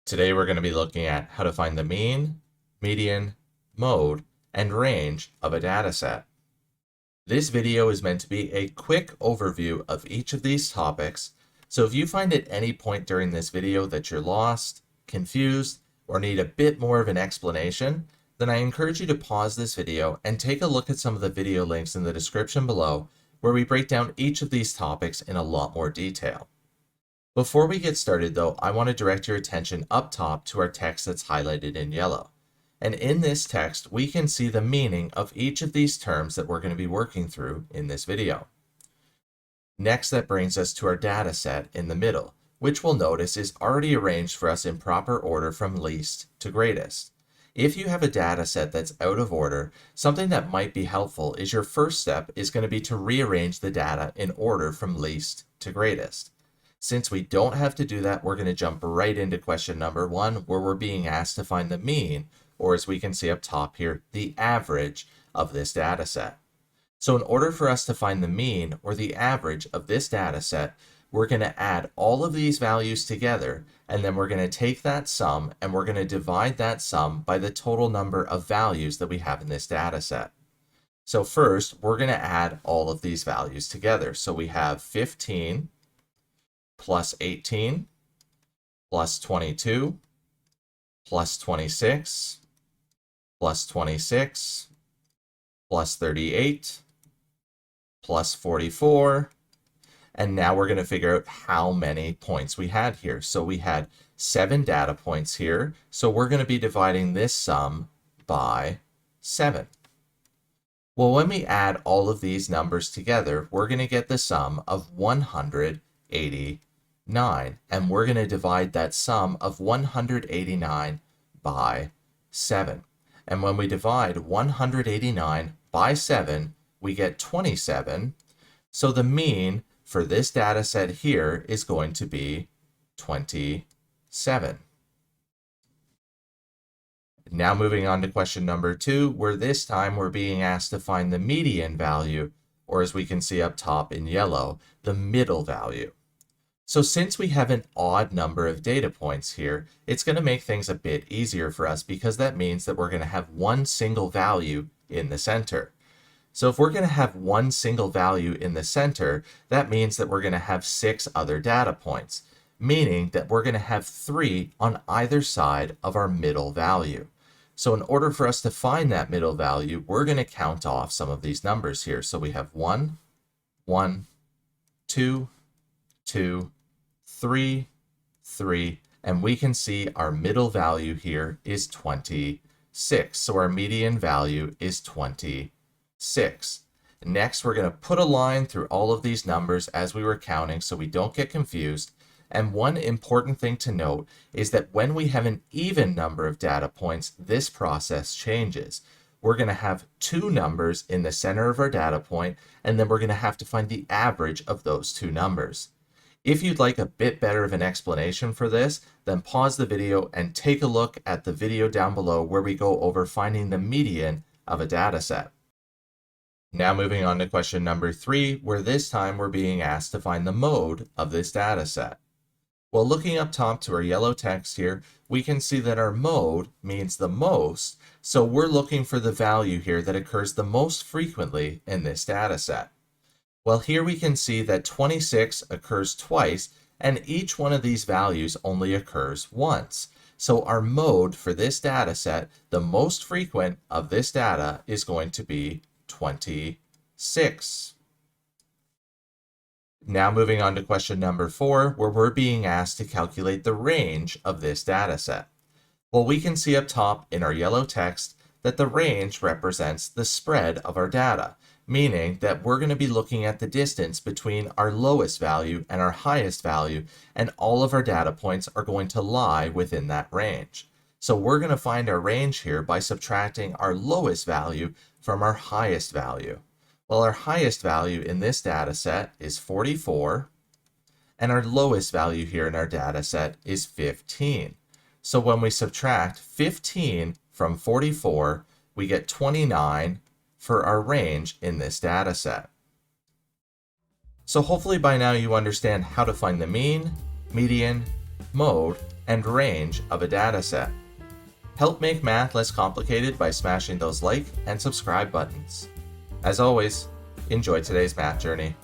Today we're going to be looking at how to find the mean, median, mode, and range of a data set. This video is meant to be a quick overview of each of these topics, so if you find at any point during this video that you're lost, confused, or need a bit more of an explanation, then I encourage you to pause this video and take a look at some of the video links in the description below where we break down each of these topics in a lot more detail. Before we get started though, I want to direct your attention up top to our text that's highlighted in yellow. And in this text, we can see the meaning of each of these terms that we're going to be working through in this video. Next, that brings us to our data set in the middle, which we'll notice is already arranged for us in proper order from least to greatest. If you have a data set that's out of order, something that might be helpful is your first step is going to be to rearrange the data in order from least to greatest. Since we don't have to do that, we're going to jump right into question number 1, where we're being asked to find the mean, or as we can see up top here, the average of this data set. So in order for us to find the mean or the average of this data set, we're going to add all of these values together, and then we're going to take that sum and we're going to divide that sum by the total number of values that we have in this data set. So first, we're going to add all of these values together. So we have 15 plus 18 plus 22 plus 26 plus 26 plus 38 plus 44. And now we're going to figure out how many points we had here. So we had 7 data points here. So we're going to be dividing this sum by 7. Well, when we add all of these numbers together, we're going to get the sum of 189. And we're going to divide that sum of 189 by 7. And when we divide 189 by 7, we get 27. So the mean for this data set here is going to be 27. Now moving on to question number 2, where this time we're being asked to find the median value, or as we can see up top in yellow, the middle value. So since we have an odd number of data points here, it's going to make things a bit easier for us because that means that we're going to have one single value in the center. So if we're going to have one single value in the center, that means that we're going to have 6 other data points, meaning that we're going to have 3 on either side of our middle value. So in order for us to find that middle value, we're going to count off some of these numbers here. So we have 1, 1, 2, 2, 3, 3, and we can see our middle value here is 26. So our median value is 26. Next, we're going to put a line through all of these numbers as we were counting so we don't get confused. And one important thing to note is that when we have an even number of data points, this process changes. We're going to have 2 numbers in the center of our data point, and then we're going to have to find the average of those 2 numbers. If you'd like a bit better of an explanation for this, then pause the video and take a look at the video down below where we go over finding the median of a data set. Now moving on to question number 3, where this time we're being asked to find the mode of this data set. Well, looking up top to our yellow text here, we can see that our mode means the most, so we're looking for the value here that occurs the most frequently in this data set. Well, here we can see that 26 occurs twice, and each one of these values only occurs once. So our mode for this data set, the most frequent of this data, is going to be 26. Now moving on to question number 4, where we're being asked to calculate the range of this data set. Well, we can see up top in our yellow text that the range represents the spread of our data, meaning that we're going to be looking at the distance between our lowest value and our highest value, and all of our data points are going to lie within that range. So we're going to find our range here by subtracting our lowest value from our highest value. Well, our highest value in this data set is 44, and our lowest value here in our data set is 15. So when we subtract 15 from 44, we get 29 for our range in this data set. So hopefully by now you understand how to find the mean, median, mode, and range of a dataset. Help make math less complicated by smashing those like and subscribe buttons. As always, enjoy today's math journey.